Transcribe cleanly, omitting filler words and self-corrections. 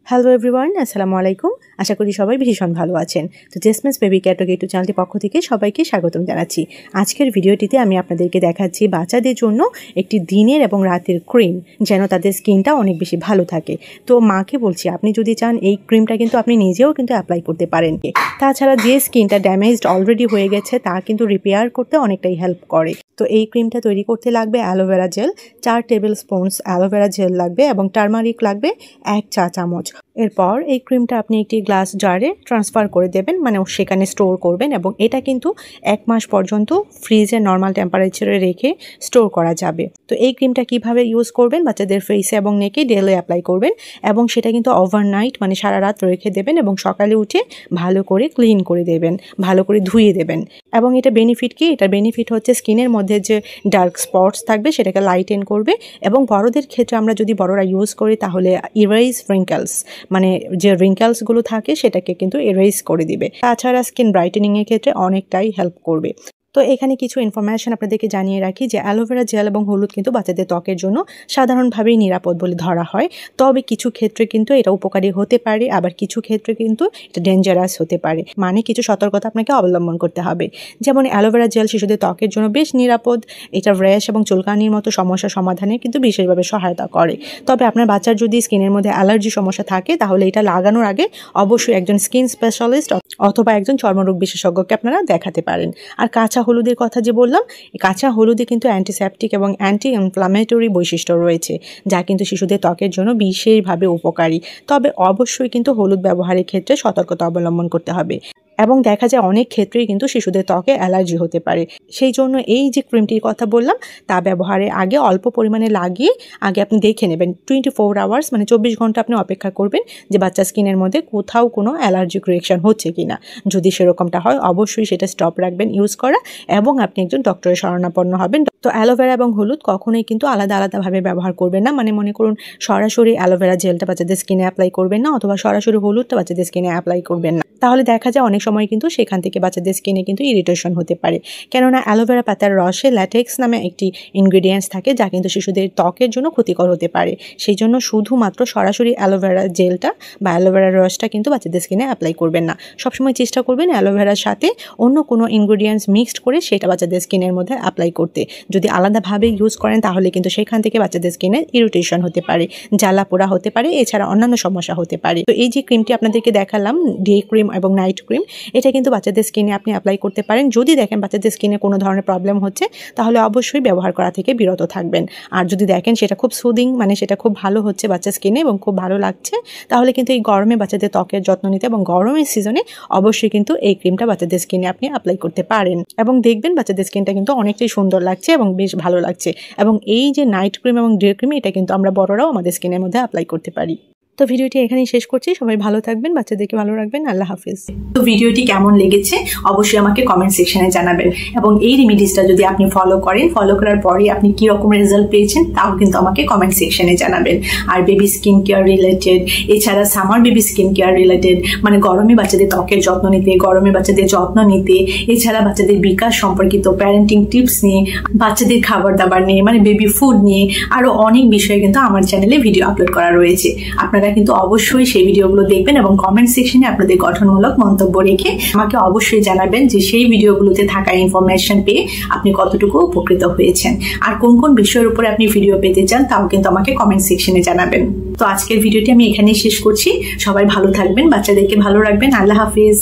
Hello everyone, আসসালামু আলাইকুম। আশা করি সবাই ভীষণ ভালো আছেন। তো জেসমিনস বেবি কেয়ার ইউটিউব চ্যানেলটির পক্ষ থেকে সবাইকে স্বাগতম জানাচ্ছি। আজকের ভিডিওটিতে আমি আপনাদেরকে দেখাচ্ছি বাচ্চাদের জন্য একটি দিনের এবং রাতের ক্রিম, যেন তাদের স্কিনটা অনেক বেশি ভালো থাকে। তো মাকে বলছি, আপনি যদি চান এই ক্রিমটা কিন্তু আপনি নিজেও কিন্তু অ্যাপ্লাই করতে পারেন। তাছাড়া যে স্কিনটা ড্যামেজড অলরেডি হয়ে গেছে তা কিন্তু রিপেয়ার করতে অনেকটাই হেল্প করে। তো এই ক্রিমটা তৈরি করতে লাগবে aloe vera gel 4 table spoons aloe vera gel লাগবে এবং টারমারিক লাগবে 1 চা চামচ। এরপর এই ক্রিমটা আপনি একটি গ্লাস জারে ট্রান্সফার করে দেবেন, মানে সেখানে স্টোর করবেন এবং এটা কিন্তু 1 মাস পর্যন্ত ফ্রিজে নর্মাল টেম্পারেচারে রেখে স্টোর করা যাবে। তো এই ক্রিমটা কিভাবে ইউজ করবেন, বাচ্চাদের ফেসে এবং নেকে ডেলে অ্যাপ্লাই করবেন এবং সেটা কিন্তু ওভারনাইট মানে সারা রাত রেখে দেবেন এবং সকালে উঠে ভালো করে ক্লিন করে দেবেন, ভালো করে ধুয়ে দেবেন। এবং এটা বেনিফিট কি? এটার বেনিফিট হচ্ছে স্কিনের মধ্যে যে ডার্ক স্পটস থাকবে সেটাকে লাইটেন করবে এবং বড়দের ক্ষেত্রে আমরা যদি বড়রা ইউজ করি তাহলে ইরেজ রিঙ্কেলস, মানে যে রিঙ্কেলসগুলো থাকে সেটাকে কিন্তু এরেজ করে দিবে। তাছাড়া স্কিন ব্রাইটেনিংয়ের ক্ষেত্রে অনেকটাই হেল্প করবে। তো এখানে কিছু ইনফরমেশন আপনাদেরকে জানিয়ে রাখি যে অ্যালোভেরা জেল এবং হলুদ কিন্তু বাচ্চাদের ত্বকের জন্য সাধারণভাবেই নিরাপদ বলে ধরা হয়। তবে কিছু ক্ষেত্রে কিন্তু এটা উপকারী হতে পারে, আবার কিছু ক্ষেত্রে কিন্তু এটা ডেঞ্জারাস হতে পারে, মানে কিছু সতর্কতা আপনাকে অবলম্বন করতে হবে। যেমন অ্যালোভেরা জেল শিশুদের ত্বকের জন্য বেশ নিরাপদ, এটা র্যাশ এবং চুলকানির মতো সমস্যা সমাধানে কিন্তু বিশেষভাবে সহায়তা করে। তবে আপনার বাচ্চার যদি স্কিনের মধ্যে অ্যালার্জি সমস্যা থাকে তাহলে এটা লাগানোর আগে অবশ্যই একজন স্কিন স্পেশালিস্ট অথবা একজন চর্মরোগ বিশেষজ্ঞকে আপনারা দেখাতে পারেন। আর কাঁচা হলুদের কথা যে বললাম, কাঁচা হলুদে কিন্তু অ্যান্টিসেপটিক এবং অ্যান্টি ইনফ্লামেটরি বৈশিষ্ট্য রয়েছে, যা কিন্তু শিশুদের ত্বকের জন্য বিশেষভাবে উপকারী। তবে অবশ্যই কিন্তু হলুদ ব্যবহারের ক্ষেত্রে সতর্কতা অবলম্বন করতে হবে এবং দেখা যায় অনেক ক্ষেত্রেই কিন্তু শিশুদের ত্বকে অ্যালার্জি হতে পারে। সেই জন্য এই যে ক্রিমটির কথা বললাম তা ব্যবহারের আগে অল্প পরিমাণে লাগিয়ে আগে আপনি দেখে নেবেন। 24 আওয়ার্স মানে 24 ঘন্টা আপনি অপেক্ষা করবেন যে বাচ্চার স্কিনের মধ্যে কোথাও কোনো অ্যালার্জিক রিয়েকশন হচ্ছে কিনা। যদি সেরকমটা হয় অবশ্যই সেটা স্টপ রাখবেন ইউজ করা এবং আপনি একজন ডক্টরের শরণাপন্ন হবেন। তো অ্যালোভেরা এবং হলুদ কখনোই কিন্তু আলাদা আলাদাভাবে ব্যবহার করবেন না, মানে মনে করুন সরাসরি অ্যালোভেরা জেলটা বাচ্চাদের স্কিনে অ্যাপ্লাই করবেন না অথবা সরাসরি হলুদটা বাচ্চাদের স্কিনে অ্যাপ্লাই করবেন না। তাহলে দেখা যায় অনেক সময় কিন্তু সেখান থেকে বাচ্চাদের স্কিনে কিন্তু ইরিটেশন হতে পারে, কেননা অ্যালোভেরা পাতার রসে ল্যাটেক্স নামে একটি ইনগ্রেডিয়েন্টস থাকে যা কিন্তু শিশুদের ত্বকের জন্য ক্ষতিকর হতে পারে। সেই জন্য শুধুমাত্র সরাসরি অ্যালোভেরা জেলটা বা অ্যালোভেরার রসটা কিন্তু বাচ্চাদের স্কিনে অ্যাপ্লাই করবেন না। সবসময় চেষ্টা করবেন অ্যালোভেরার সাথে অন্য কোনো ইনগ্রেডিয়েন্টস মিক্সড করে সেটা বাচ্চাদের স্কিনের মধ্যে অ্যাপ্লাই করতে। যদি আলাদাভাবে ইউজ করেন তাহলে কিন্তু সেখান থেকে বাচ্চাদের স্কিনে ইরিটেশন হতে পারে, জ্বালা পোড়া হতে পারে, এছাড়া অন্যান্য সমস্যা হতে পারে। তো এই যে ক্রিমটি আপনাদেরকে দেখালাম, ডে ক্রিম এবং নাইট ক্রিম, এটা কিন্তু বাচ্চাদের স্কিনে আপনি অ্যাপ্লাই করতে পারেন। যদি দেখেন বাচ্চাদের স্কিনে কোনো ধরনের প্রবলেম হচ্ছে তাহলে অবশ্যই ব্যবহার করা থেকে বিরত থাকবেন। আর যদি দেখেন সেটা খুব সুদিং, মানে সেটা খুব ভালো হচ্ছে বাচ্চার স্কিনে এবং খুব ভালো লাগছে, তাহলে কিন্তু এই গরমে বাচ্চাদের ত্বকের যত্ন নিতে এবং গরমের সিজনে অবশ্যই কিন্তু এই ক্রিমটা বাচ্চাদের স্কিনে আপনি অ্যাপ্লাই করতে পারেন এবং দেখবেন বাচ্চাদের স্কিনটা কিন্তু অনেকটাই সুন্দর লাগছে এবং বেশ ভালো লাগছে। এবং এই যে নাইট ক্রিম এবং ডে ক্রিম, এটা কিন্তু আমরা বড়রাও আমাদের স্কিনের মধ্যে অ্যাপ্লাই করতে পারি। তো ভিডিওটি এখানেই শেষ করছি। সবাই ভালো থাকবেন, বাচ্চাদেরকে ভালো রাখবেন। আল্লাহ হাফিজ। তো ভিডিওটি কেমন লেগেছে অবশ্যই আমাকে কমেন্ট সেকশনে জানাবেন এবং এই রেমিডিসটা যদি আপনি ফলো করেন, ফলো করার পরে আপনি কি রকম রেজাল্ট পেয়েছেন তাও কিন্তু আমাকে কমেন্ট সেকশনে জানাবেন। আর বেবি স্কিন কেয়ার রিলেটেড, এছাড়া summer baby skin care related, মানে গরমে বাচ্চাদের ত্বকের যত্ন নিতে, গরমে বাচ্চাদের যত্ন নিতে, এছাড়া বাচ্চাদের বিকাশ সম্পর্কিত প্যারেন্টিং টিপস নিয়ে, বাচ্চাদের খাবার দাবার নিয়ে, মানে বেবি ফুড নিয়ে আরো অনেক বিষয়ে কিন্তু আমার চ্যানেলে ভিডিও আপলোড করা রয়েছে। আপনারা কিন্তু অবশ্যই সেই ভিডিওগুলো দেখবেন এবং কমেন্ট সেকশনে আপনাদের গঠনমূলক মন্তব্য রেখে আমাকে অবশ্যই জানাবেন যে সেই ভিডিওগুলোতে থাকা ইনফরমেশন পেয়ে আপনি কতটুকু উপকৃত হয়েছেন আর কোন কোন বিষয়ের উপরে আপনি ভিডিও পেতে চান তাও কিন্তু আমাকে কমেন্ট সেকশনে জানাবেন। তো আজকের ভিডিওটি আমি এখানেই শেষ করছি। সবাই ভালো থাকবেন, বাচ্চাদেরকে ভালো রাখবেন। আল্লাহ হাফিজ।